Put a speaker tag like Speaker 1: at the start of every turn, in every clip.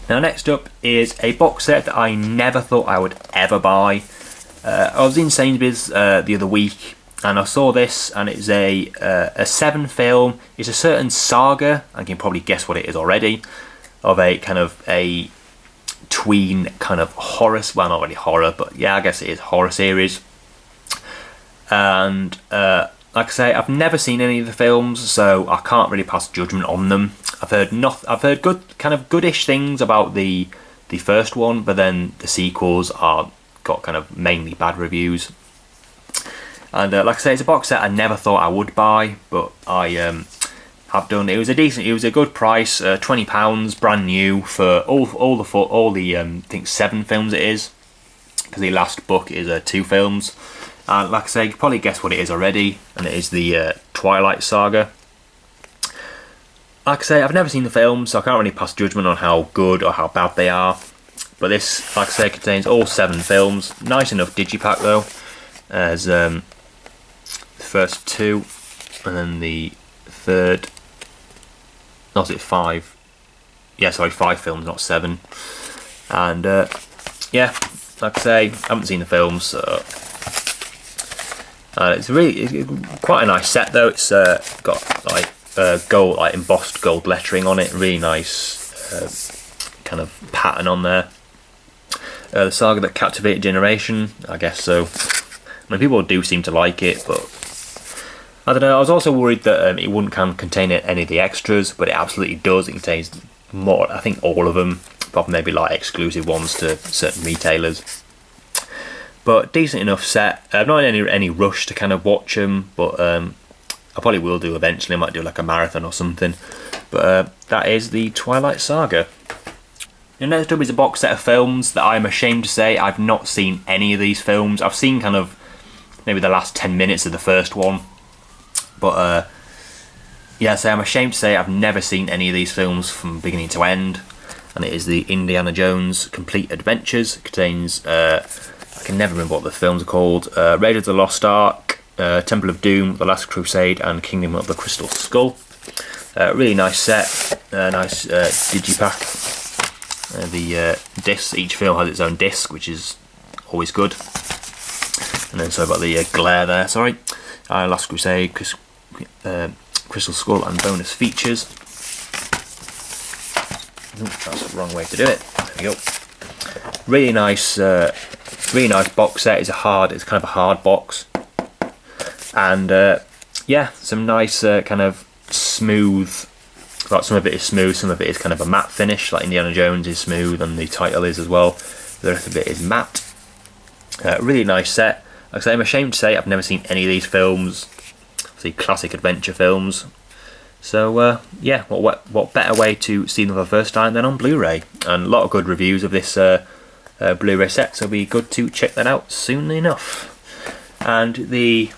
Speaker 1: Now next up is a box set that I never thought I would ever buy. I was in Sainsbury's the other week and I saw this, and it's a 7 film. It's a certain saga, I can probably guess what it is already, of a kind of a tween kind of horror, well not really horror, but yeah I guess it is horror series. And like I say, I've never seen any of the films, so I can't really pass judgment on them. I've heard good, kind of goodish things about the first one, but then the sequels are got kind of mainly bad reviews. And like I say, it's a box set I never thought I would buy, but I have done. It was a good price, £20, brand new for all the I think 7 films it is, because the last book is 2 films. And like I say, you can probably guess what it is already, and it is the Twilight Saga. Like I say, I've never seen the films, so I can't really pass judgment on how good or how bad they are. But this, like I say, contains all 7 films. Nice enough digipack though. There's the first 2, and then the third. Not it 5? Yeah, sorry, 5 films, not 7. And yeah, like I say, I haven't seen the films, so. It's quite a nice set though. It's got like gold, like embossed gold lettering on it. Really nice kind of pattern on there. The saga that captivated generation, I guess so. I mean, people do seem to like it, but I don't know. I was also worried that it wouldn't contain any of the extras, but it absolutely does. It contains more. I think all of them, apart from maybe like exclusive ones to certain retailers. But decent enough set. I'm not in any rush to kind of watch them, but I probably will do eventually. I might do like a marathon or something. But that is the Twilight Saga. The next up is a box set of films that I'm ashamed to say I've not seen any of these films. I've seen kind of maybe the last 10 minutes of the first one. But yeah, so I'm ashamed to say I've never seen any of these films from beginning to end. And it is the Indiana Jones Complete Adventures. It contains, I can never remember what the films are called, Raiders of the Lost Ark, Temple of Doom, The Last Crusade, and Kingdom of the Crystal Skull. Really nice set, nice digipack. The discs, each film has its own disc, which is always good. And then sorry about the glare there, sorry. Last Crusade, Crystal Skull, and bonus features. That's the wrong way to do it. There we go. Really nice box set. It's kind of a hard box, and yeah, some nice kind of smooth. Like some of it is smooth, some of it is kind of a matte finish. Like Indiana Jones is smooth, and the title is as well. The rest of it is matte. Really nice set. Like I say, I'm ashamed to say I've never seen any of these films. The classic adventure films. So yeah, what better way to see them for the first time than on Blu-ray? And a lot of good reviews of this Blu-ray set, so it'll be good to check that out soon enough. And the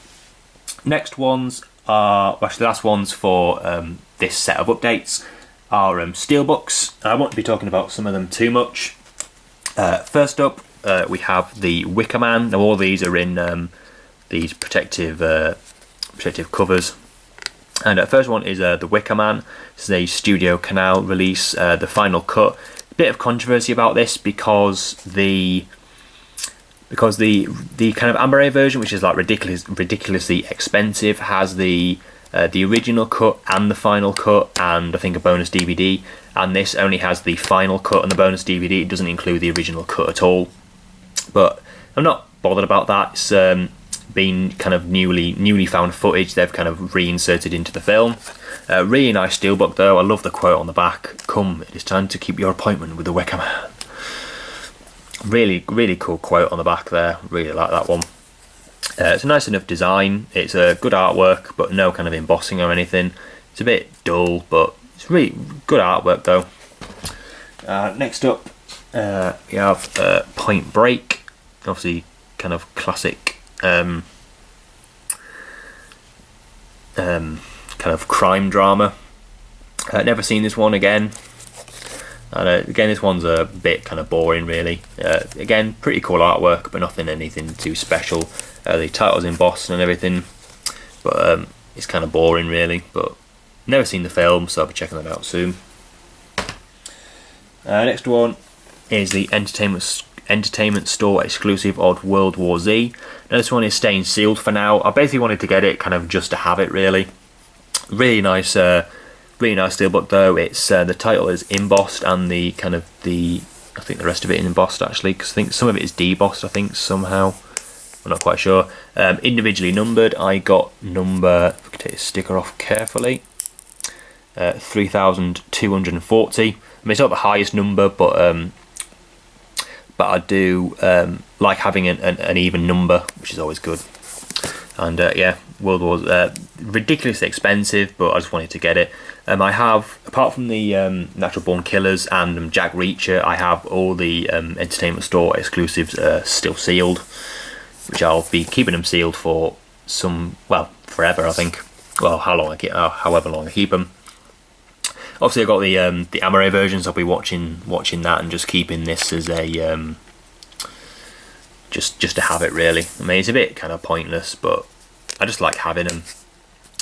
Speaker 1: next ones are, actually the last ones for this set of updates are steelbooks. I won't be talking about some of them too much. First up, we have the Wicker Man. Now all these are in these protective covers. And the first one is the Wicker Man. This is a Studio Canal release, the final cut. A bit of controversy about this because the kind of Amber version, which is like ridiculously expensive, has the original cut and the final cut, and I think a bonus DVD. And this only has the final cut and the bonus DVD. It doesn't include the original cut at all. But I'm not bothered about that. It's been kind of newly found footage they've kind of reinserted into the film. Really nice steelbook though. I love the quote on the back. "Come, it is time to keep your appointment with the Wicker Man." Really cool quote on the back there. Really like that one. It's a nice enough design. It's a good artwork, but no kind of embossing or anything. It's a bit dull, but it's really good artwork though. Next up, we have Point Break. Obviously, kind of classic, kind of crime drama. Never seen this one again. And again, this one's a bit kind of boring, really. Again, pretty cool artwork, but anything too special. The title's embossed and everything, but it's kind of boring, really. But never seen the film, so I'll be checking that out soon. Next one is the entertainment store exclusive of World War Z. Now this one is staying sealed for now. I basically wanted to get it kind of just to have it, really. Really nice steelbook though. It's the title is embossed, and I think the rest of it is embossed actually, because I think some of it is debossed, I think, somehow. I'm not quite sure. Individually numbered, I got number, if we can take the sticker off carefully, 3,240. I mean, it's not the highest number, but I do like having an even number, which is always good. And yeah, World War ridiculously expensive, but I just wanted to get it. I have, apart from the Natural Born Killers and Jack Reacher, I have all the entertainment store exclusives still sealed, which I'll be keeping them sealed for forever, I think. Well, however long I keep them. Obviously, I've got the Amaray versions. I'll be watching that and just keeping this as a just to have it, really. I mean, it's a bit kind of pointless, but I just like having them.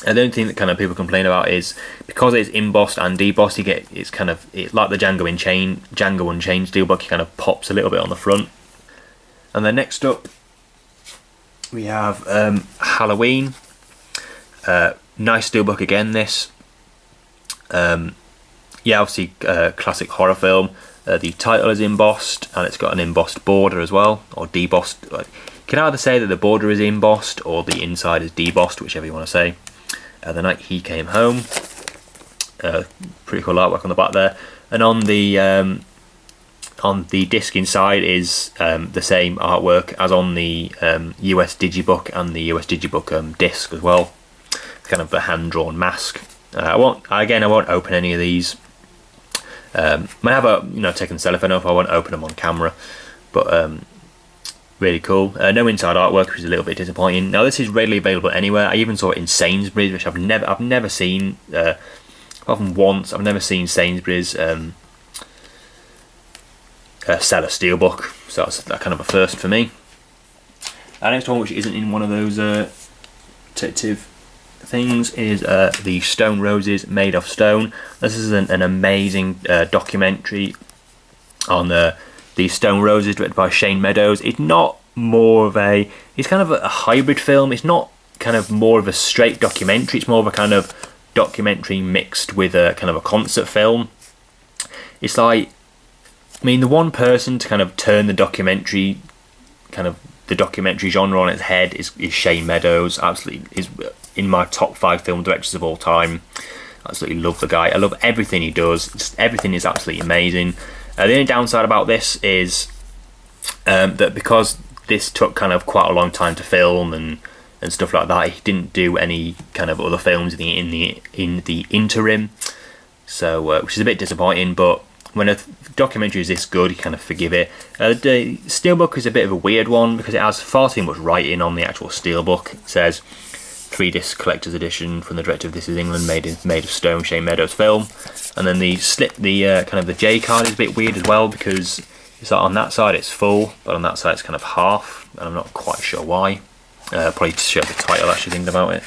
Speaker 1: And the only thing that kind of people complain about is because it's embossed and debossed, it's like the Django Unchained steelbook. It kind of pops a little bit on the front. And then next up, we have Halloween. Nice steelbook again. This. Yeah, obviously classic horror film. The title is embossed, and it's got an embossed border as well, or debossed. You can either say that the border is embossed or the inside is debossed, whichever you want to say. The Night He Came Home. Pretty cool artwork on the back there, and on the disc inside is the same artwork as on the US Digibook and the US Digibook disc as well. It's kind of a hand-drawn mask. I won't open any of these. I have taken the cellophane off. I won't open them on camera, but really cool. No inside artwork, which is a little bit disappointing. Now this is readily available anywhere. I even saw it in Sainsbury's, which I've never seen. Apart from once, I've never seen Sainsbury's sell a steelbook, so that's kind of a first for me. The next one, which isn't in one of those detective things, is the Stone Roses Made of Stone. This is an amazing documentary on the Stone Roses, directed by Shane Meadows. It's not more of it's kind of a hybrid film. It's not kind of more of a straight documentary. It's more of a kind of documentary mixed with a kind of a concert film. It's like, I mean, the one person to kind of turn the documentary genre on its head is Shane Meadows. Absolutely is in my top 5 film directors of all time. I absolutely love the guy. I love everything he does. Just everything is absolutely amazing. The only downside about this is that because this took kind of quite a long time to film and stuff like that, he didn't do any kind of other films in the interim. So which is a bit disappointing, but when a documentary is this good, you kind of forgive it. The steelbook is a bit of a weird one because it has far too much writing on the actual steelbook. It says 3-disc collector's edition from the director of This Is England, made of stone, Shane Meadows film. And then the kind of the J card is a bit weird as well, because it's like on that side it's full, but on that side it's kind of half, and I'm not quite sure why. Probably to show the title, actually, thinking about it.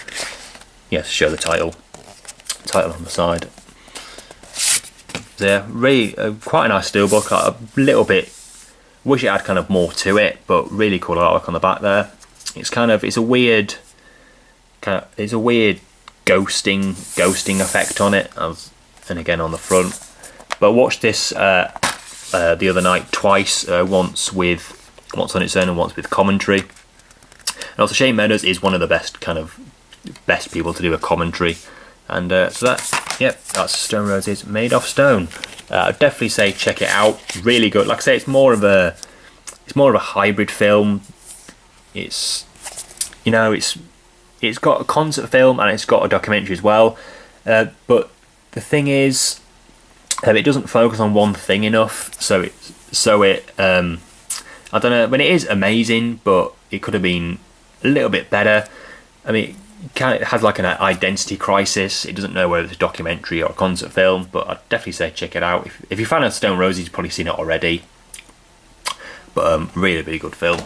Speaker 1: Yes, show the title on the side. So yeah, really quite a nice steelbook. A little bit, wish it had kind of more to it, but really cool artwork on the back there. It's a weird ghosting effect on it, and again on the front. But I watched this the other night twice, once on its own and once with commentary. And also Shane Meadows is one of the best people to do a commentary. And so that's Stone Roses Made of Stone. I'd definitely say check it out. Really good. Like I say, it's more of a hybrid film. It's got a concert film and it's got a documentary as well. But the thing is, it doesn't focus on one thing enough. So it I don't know. I mean, it is amazing, but it could have been a little bit better. I mean, it has like an identity crisis. It doesn't know whether it's a documentary or a concert film, but I'd definitely say check it out. If you're a fan of Stone Roses, you've probably seen it already. But really, really good film.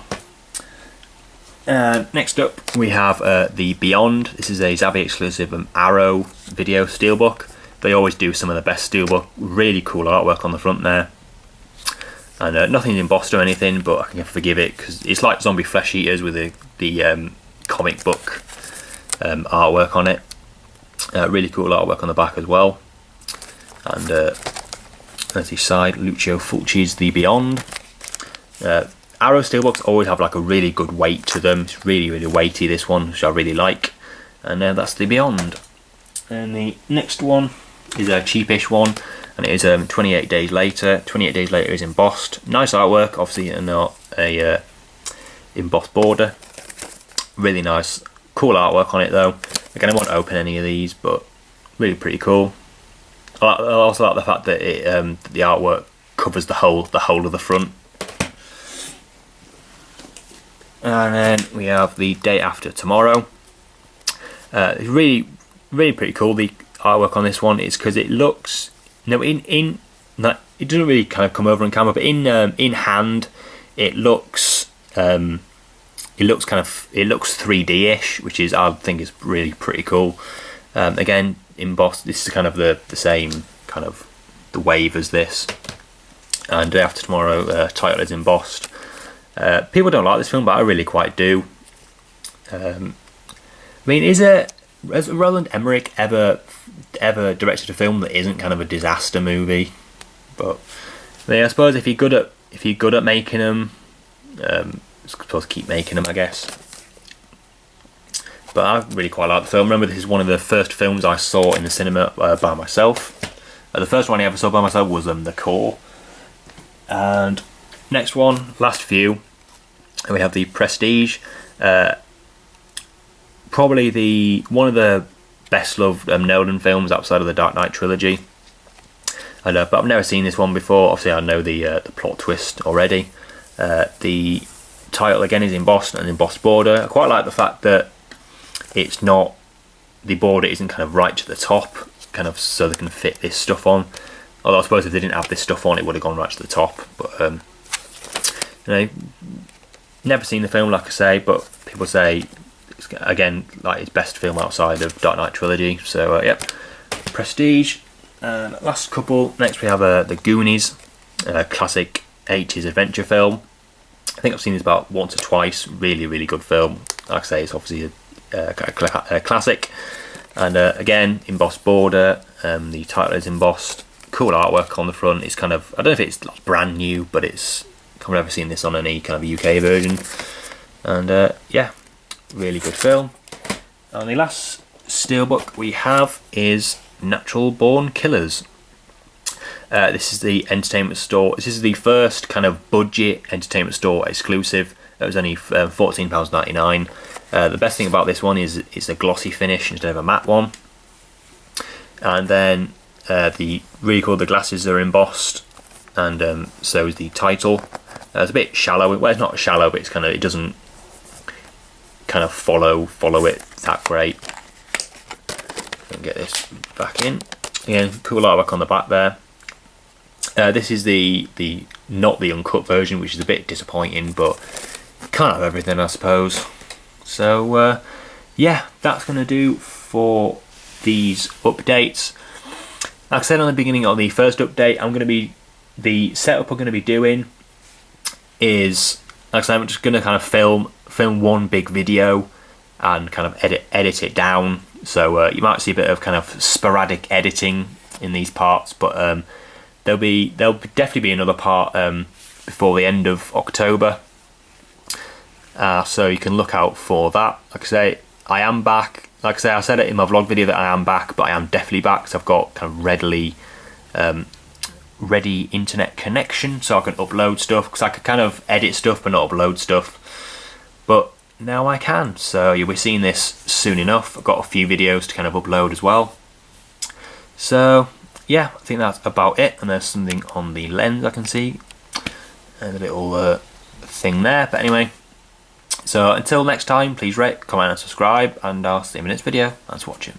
Speaker 1: Next up, we have the Beyond. This is a Zavvi exclusive Arrow video steelbook. They always do some of the best steelbook. Really cool artwork on the front there. and nothing's embossed or anything, but I can forgive it because it's like zombie flesh eaters with the comic book artwork on it. Really cool artwork on the back as well. And there's the side, Lucio Fulci's The Beyond. Arrow steelbooks always have like a really good weight to them. It's really weighty, this one, which I really like. And that's The Beyond. And the next one is a cheapish one, and it is 28 Days Later. 28 Days Later is embossed. Nice artwork, obviously not a embossed border. Really nice, cool artwork on it though. Again, I won't open any of these, but really pretty cool. I also like the fact that the artwork covers the whole of the front. And then we have The Day After Tomorrow. It's really pretty cool. The artwork on this one is because it looks it doesn't really kind of come over on camera, but in hand it looks 3D-ish, which is, I think, is really pretty cool. Again, embossed. This is kind of the same kind of the wave as this. And Day After Tomorrow title is embossed. People don't like this film, but I really quite do. I mean, has Roland Emmerich ever directed a film that isn't kind of a disaster movie? But I suppose if you're good at making them, you're supposed to keep making them, I guess. But I really quite like the film. Remember, this is one of the first films I saw in the cinema by myself. The first one I ever saw by myself was The Core. And next one, last few, and we have The Prestige. Probably one of the best loved Nolan films outside of the Dark Knight trilogy. But I've never seen this one before. Obviously, I know the plot twist already. The title again is embossed, and embossed border. I quite like the fact that it's not, the border isn't kind of right to the top, kind of so they can fit this stuff on. Although I suppose if they didn't have this stuff on, it would have gone right to the top. But never seen the film, like I say, but people say it's, again, like, its best film outside of Dark Knight trilogy. So yep, Prestige. And last couple. Next we have the Goonies, classic 80s adventure film. I think I've seen this about once or twice. Really good film. Like I say, it's obviously a classic. And again, embossed border. The title is embossed. Cool artwork on the front. It's kind of, I don't know if it's like brand new, but it's, I've never seen this on any kind of UK version. And yeah, really good film. And the last steelbook we have is Natural Born Killers. This is the entertainment store. This is the first kind of budget entertainment store exclusive. It was only £14.99. The best thing about this one is it's a glossy finish instead of a matte one. And then really cool, the glasses are embossed, and so is the title. It's a bit shallow. Well, it's not shallow, but it's kind of, it doesn't kind of follow it that great. Get this back in. Again, cool artwork on the back there. This is the not the uncut version, which is a bit disappointing, but can't have everything, I suppose. So yeah, that's going to do for these updates. Like I said on the beginning of the first update, the setup I'm going to be doing is, like I said, I'm just going to kind of film one big video and kind of edit it down. So you might see a bit of kind of sporadic editing in these parts, but there'll definitely be another part before the end of October. So you can look out for that. Like I say, I am back. Like I say, I said it in my vlog video that I am back, but I am definitely back. So I've got kind of ready internet connection, so I can upload stuff, because I could kind of edit stuff but not upload stuff. But now I can, so you'll be seeing this soon enough. I've got a few videos to kind of upload as well. So yeah, I think that's about it. And there's something on the lens I can see, and a little thing there. But anyway, so until next time, please rate, comment and subscribe, and I'll see you in the next video. Thanks for watching.